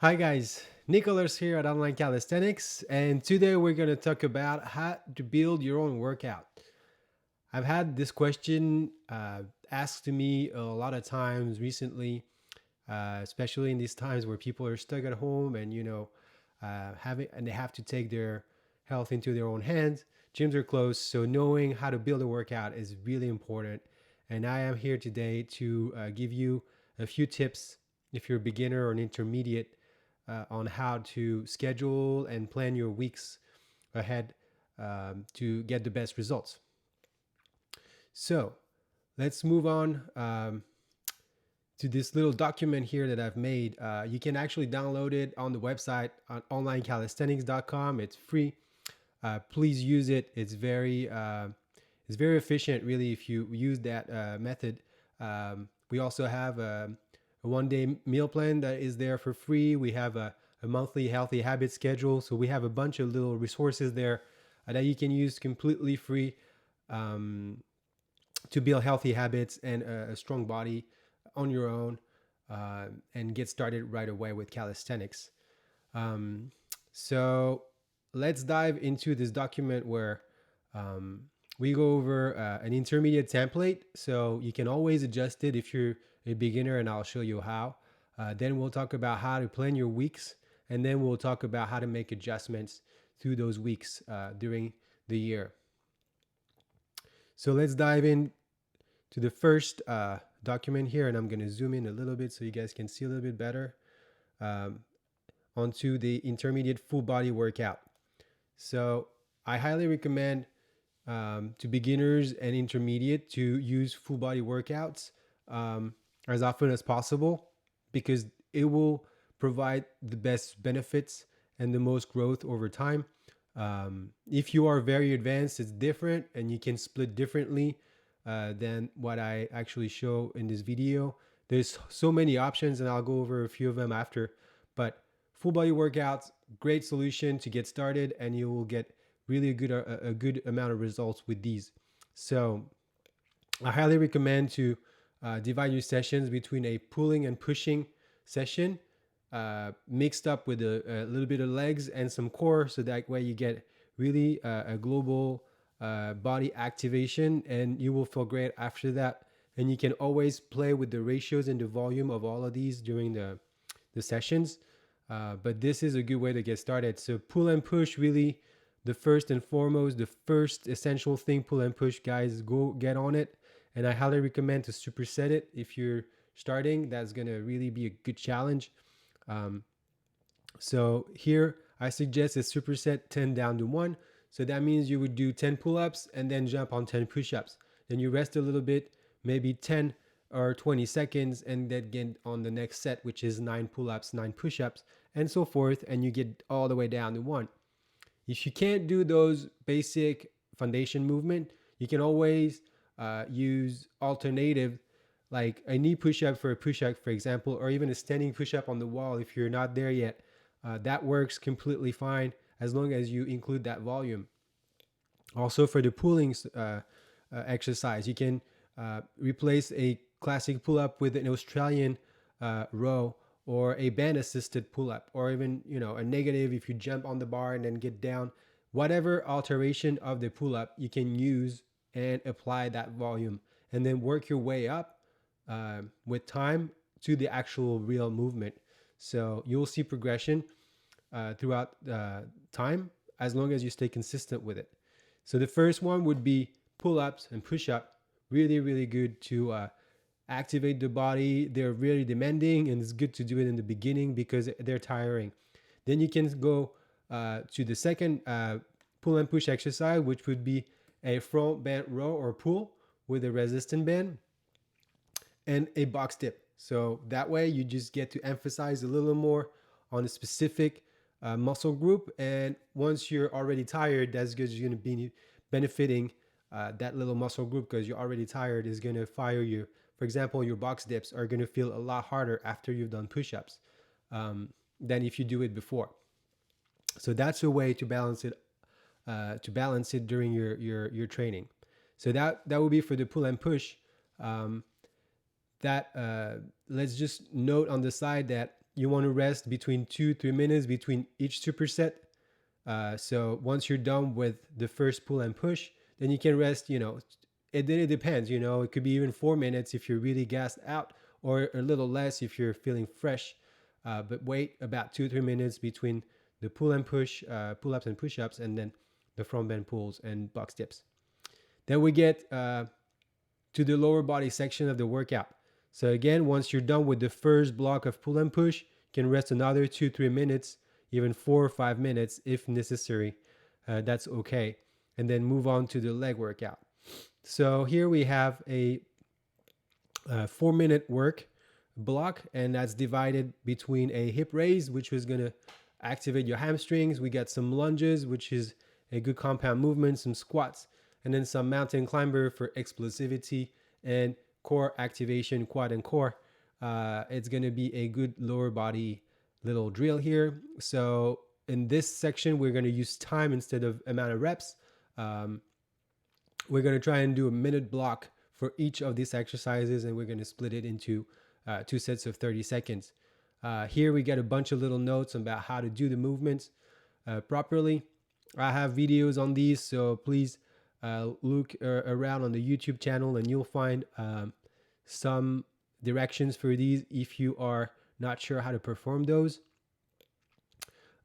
Hi guys, Nicholas here at Online Calisthenics, and today we're going to talk about how to build your own workout. I've had this question asked to me a lot of times recently, especially in these times where people are stuck at home and having and they have to take their health into their own hands. Gyms are closed, so knowing how to build a workout is really important. And I am here today to give you a few tips if you're a beginner or an intermediate on how to schedule and plan your weeks ahead to get the best results. So let's move on to this little document here that I've made. You can actually download it on the website on onlinecalisthenics.com. It's free. Please use it. It's very efficient, really, if you use that method. We also have a 1 day meal plan that is there for free. We have a monthly healthy habit schedule. So we have a bunch of little resources there that you can use completely free to build healthy habits and a strong body on your own and get started right away with calisthenics. So let's dive into this document where we go over an intermediate template. So you can always adjust it if you're a beginner, and I'll show you how. Then we'll talk about how to plan your weeks, and then we'll talk about how to make adjustments through those weeks during the year. So let's dive in to the first document here, and I'm going to zoom in a little bit so you guys can see a little bit better onto the intermediate full body workout. So I highly recommend to beginners and intermediate to use full body workouts as often as possible because it will provide the best benefits and the most growth over time. If you are very advanced, it's different and you can split differently than what I actually show in this video. There's so many options and I'll go over a few of them after, but full body workouts, great solution to get started and you will get really a good amount of results with these. So I highly recommend to divide your sessions between a pulling and pushing session mixed up with a little bit of legs and some core, so that way you get really a global body activation and you will feel great after that. And you can always play with the ratios and the volume of all of these during the sessions. But this is a good way to get started. So pull and push, really the first and foremost, the first essential thing, pull and push, guys, go get on it. And I highly recommend to superset it if you're starting. That's going to really be a good challenge. So here I suggest a superset 10 down to 1. So that means you would do 10 pull-ups and then jump on 10 push-ups. Then you rest a little bit, maybe 10 or 20 seconds, and then get on the next set, which is 9 pull-ups, 9 push-ups, and so forth, and you get all the way down to 1. If you can't do those basic foundation movement, you can always use alternative, like a knee push-up for a push-up, for example, or even a standing push-up on the wall if you're not there yet. That works completely fine as long as you include that volume. Also for the pulling exercise, you can replace a classic pull-up with an Australian row or a band assisted pull-up, or even a negative if you jump on the bar and then get down. Whatever alteration of the pull-up you can use and apply that volume, and then work your way up with time to the actual real movement. So you'll see progression throughout time as long as you stay consistent with it. So the first one would be pull-ups and push-up. Really, really good to activate the body. They're really demanding, and it's good to do it in the beginning because they're tiring. Then you can go to the second pull and push exercise, which would be a front band row or pull with a resistant band and a box dip. So that way you just get to emphasize a little more on a specific muscle group. And once you're already tired, that's because you're going to be benefiting that little muscle group, because you're already tired is going to fire you. For example, your box dips are going to feel a lot harder after you've done push-ups than if you do it before. So that's a way to balance it during your training. So that would be for the pull and push. Let's just note on the side that you want to rest between 2-3 minutes between each superset. So once you're done with the first pull and push, then you can rest, it depends, it could be even 4 minutes if you're really gassed out, or a little less if you're feeling fresh. But wait about 2-3 minutes between the pull and push, pull-ups and push-ups, and then the front bend pulls and box dips. Then we get to the lower body section of the workout. So again, once you're done with the first block of pull and push, you can rest another 2-3 minutes, even 4 or 5 minutes if necessary. That's okay. And then move on to the leg workout. So here we have a 4-minute work block, and that's divided between a hip raise, which was going to activate your hamstrings. We got some lunges, which is a good compound movement, some squats, and then some mountain climber for explosivity and core activation, quad and core. It's going to be a good lower body little drill here. So in this section, we're going to use time instead of amount of reps. We're going to try and do a minute block for each of these exercises, and we're going to split it into 2 sets of 30 seconds. Here we get a bunch of little notes about how to do the movements properly. I have videos on these, so please look around on the YouTube channel, and you'll find some directions for these if you are not sure how to perform those.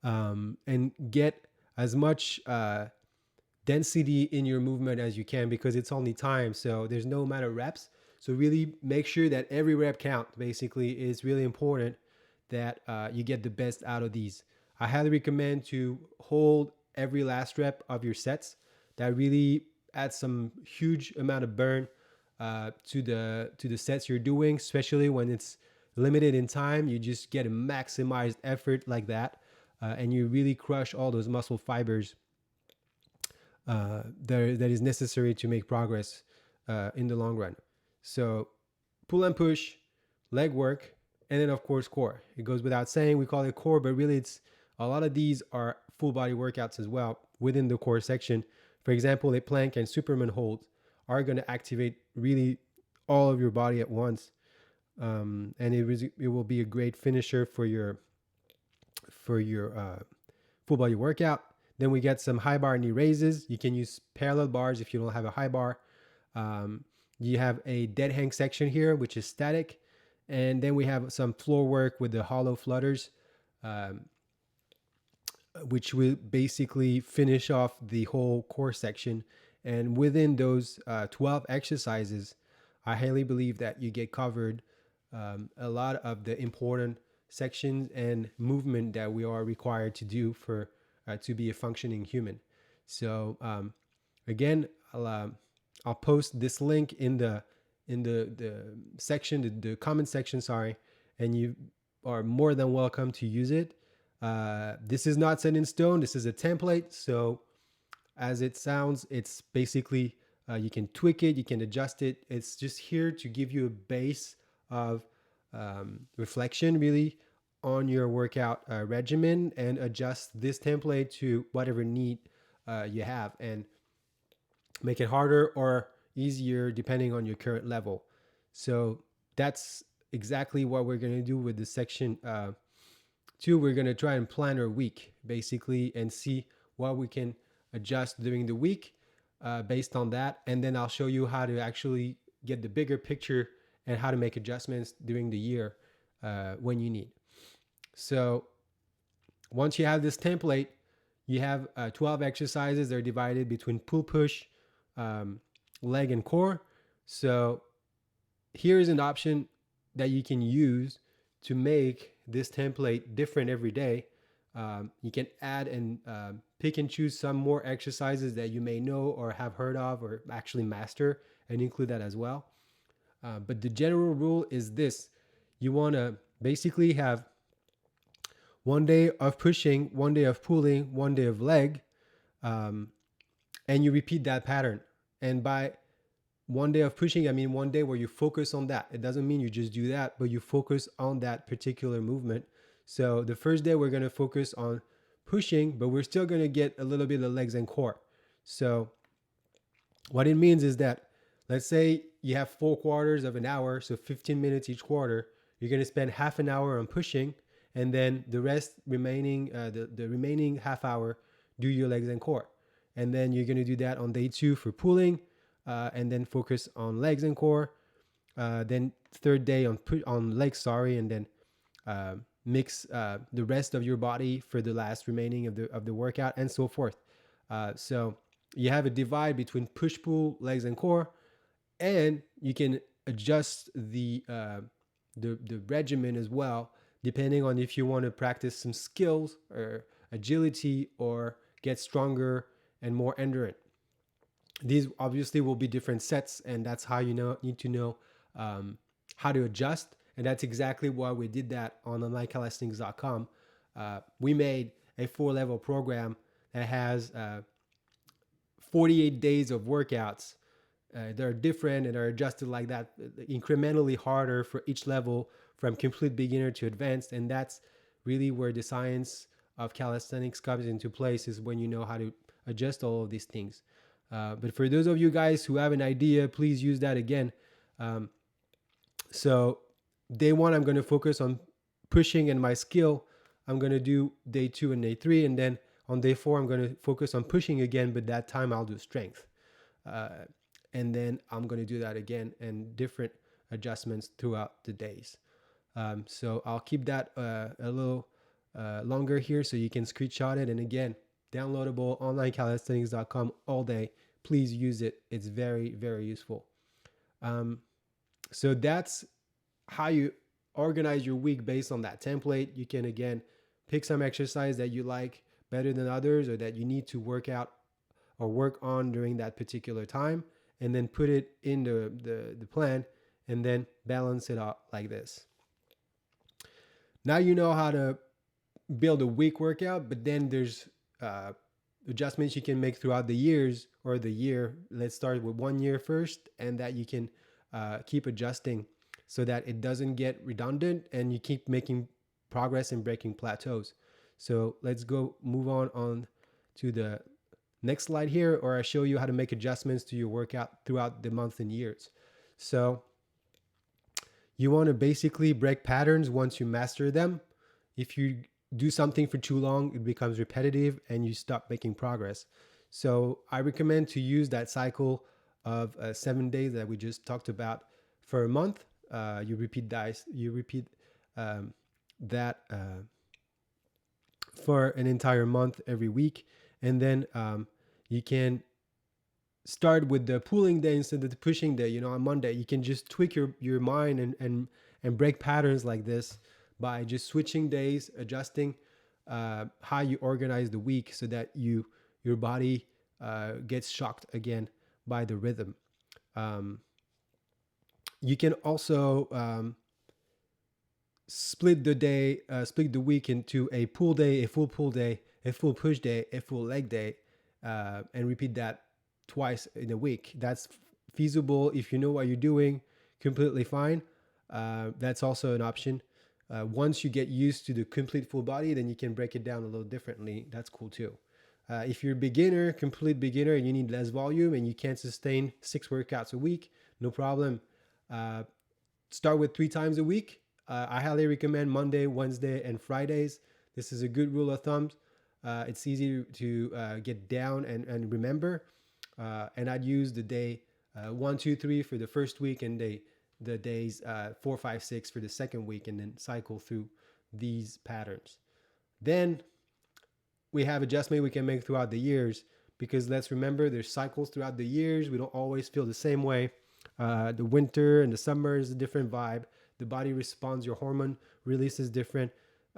And get as much density in your movement as you can, because it's only time, so there's no amount of reps. So really make sure that every rep count basically is really important, that you get the best out of these. I highly recommend to hold every last rep of your sets. That really adds some huge amount of burn to the sets you're doing, especially when it's limited in time. You just get a maximized effort like that, and you really crush all those muscle fibers that is necessary to make progress in the long run. So pull and push, leg work, and then of course core. It goes without saying, we call it core, but really it's a lot of these are full body workouts as well within the core section. For example, a plank and Superman hold are going to activate really all of your body at once, and it will be a great finisher for your full body workout. Then we get some high bar knee raises. You can use parallel bars if you don't have a high bar. You have a dead hang section here, which is static. And then we have some floor work with the hollow flutters, which will basically finish off the whole core section. And within those 12 exercises, I highly believe that you get covered a lot of the important sections and movement that we are required to do for to be a functioning human. So again, I'll post this link in the section, the comment section, sorry, and you are more than welcome to use it. This is not set in stone. This is a template. So as it sounds, it's basically, you can tweak it, you can adjust it. It's just here to give you a base of reflection really on your workout regimen, and adjust this template to whatever need you have, and make it harder or easier depending on your current level. So that's exactly what we're going to do with the section 2. We're going to try and plan our week basically and see what we can adjust during the week based on that. And then I'll show you how to actually get the bigger picture and how to make adjustments during the year when you need. So once you have this template, you have 12 exercises. They're divided between pull, push, leg, and core. So here is an option that you can use to make this template different every day. You can add and pick and choose some more exercises that you may know or have heard of or actually master, and include that as well. But the general rule is this. You want to basically have 1 day of pushing, 1 day of pulling, 1 day of leg, and you repeat that pattern. And by 1 day of pushing, I mean 1 day where you focus on that. It doesn't mean you just do that, but you focus on that particular movement. So the first day we're going to focus on pushing, but we're still going to get a little bit of legs and core. So what it means is that, let's say you have 4 quarters of an hour, so 15 minutes each quarter. You're going to spend half an hour on pushing, and then the rest remaining, the remaining half hour, do your legs and core. And then you're going to do that on day 2 for pulling, and then focus on legs and core. Then third day on legs, sorry, and then mix the rest of your body for the last remaining of the workout, and so forth. So you have a divide between push pull, legs and core, and you can adjust the regimen as well, depending on if you want to practice some skills or agility or get stronger and more endurance. These obviously will be different sets, and that's how you need to know how to adjust. And that's exactly why we did that on onlinecalisthenics.com. We made a 4-level program that has 48 days of workouts. They're different and are adjusted like that, incrementally harder for each level, from complete beginner to advanced. And that's really where the science of calisthenics comes into place, is when you know how to adjust all of these things. But for those of you guys who have an idea, please use that again. So day 1, I'm going to focus on pushing and my skill. I'm going to do day 2 and day 3. And then on day 4, I'm going to focus on pushing again, but that time I'll do strength. And then I'm going to do that again, and different adjustments throughout the days. So I'll keep that a little longer here so you can screenshot it. And again, downloadable, onlinecalisthenics.com all day. Please use it. It's very, very useful. So that's how you organize your week based on that template. You can, again, pick some exercise that you like better than others, or that you need to work out or work on during that particular time, and then put it in the plan, and then balance it out like this. Now you know how to build a week workout, but then there's adjustments you can make throughout the years, or the year. Let's start with 1 year first, and that you can keep adjusting so that it doesn't get redundant and you keep making progress and breaking plateaus. So let's move on to the next slide here, or I show you how to make adjustments to your workout throughout the month and years. So you want to basically break patterns once you master them. If you do something for too long, it becomes repetitive and you stop making progress. So I recommend to use that cycle of 7 days that we just talked about for a month. You repeat that for an entire month every week. And then you can start with the pulling day instead of the pushing day. On Monday, you can just tweak your mind and break patterns like this by just switching days, adjusting how you organize the week, so that your body gets shocked again by the rhythm. You can also split the week into a pull day, a full pull day, a full push day, a full leg day, and repeat that twice in a week. That's feasible if you know what you're doing. Completely fine. That's also an option. Once you get used to the complete full body, then you can break it down a little differently. That's cool too. If you're a complete beginner, and you need less volume and you can't sustain 6 workouts a week, no problem. Start with 3 times a week. I highly recommend Monday, Wednesday, and Fridays. This is a good rule of thumb. It's easy to get down and remember. And I'd use the day 1, 2, 3 for the first week, and the days 4, 5, 6 for the second week, and then cycle through these patterns. Then we have adjustment we can make throughout the years, because let's remember there's cycles throughout the years. We don't always feel the same way. The winter and the summer is a different vibe. The body responds, your hormone release is different.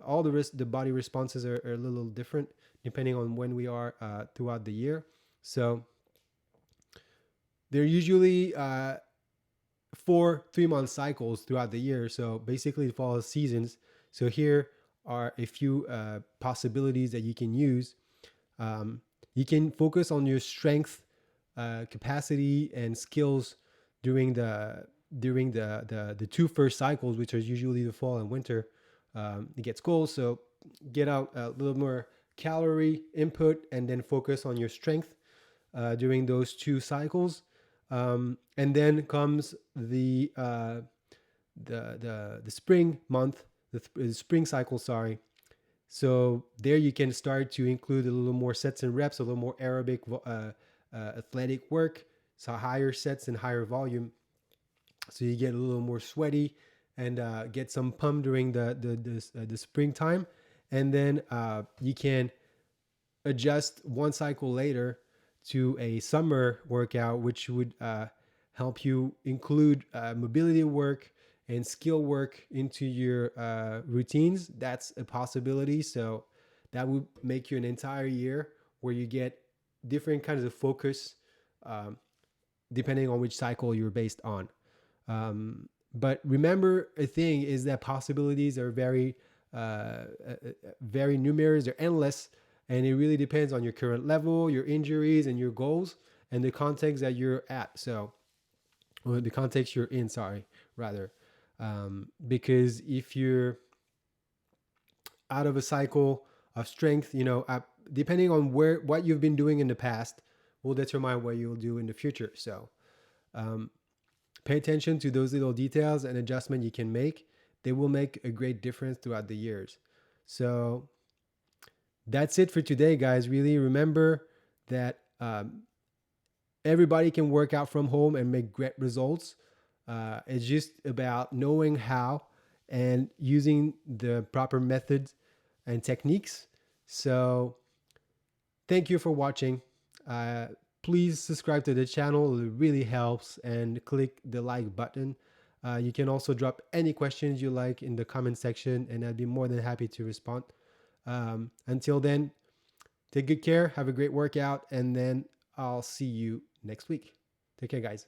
All the body responses are a little different depending on when we are throughout the year. So they're usually 4 3-month cycles throughout the year. So basically it follows seasons. So here are a few possibilities that you can use. You can focus on your strength, capacity, and skills during the 2 first cycles, which are usually the fall and winter. It gets cold, so get out a little more calorie input, and then focus on your strength during those 2 cycles. And then comes the spring month, the spring cycle, sorry. So there you can start to include a little more sets and reps, a little more aerobic, athletic work, so higher sets and higher volume. So you get a little more sweaty and get some pump during the springtime, and then you can adjust one cycle later to a summer workout, which would help you include mobility work and skill work into your routines. That's a possibility. So that would make you an entire year where you get different kinds of focus um, depending on which cycle you're based on. But remember, a thing is that possibilities are very numerous. They're endless, and it really depends on your current level, your injuries, and your goals, and the context that you're at. So, or the context you're in. Sorry, rather, because if you're out of a cycle of strength, depending on what you've been doing in the past, will determine what you'll do in the future. So, um, pay attention to those little details and adjustment you can make. They will make a great difference throughout the years. So that's it for today, guys. Really remember that everybody can work out from home and make great results. It's just about knowing how and using the proper methods and techniques. So thank you for watching. Uh, Please subscribe to the channel. It really helps. And click the like button. You can also drop any questions you like in the comment section, and I'd be more than happy to respond. Until then, take good care. Have a great workout. And then I'll see you next week. Take care, guys.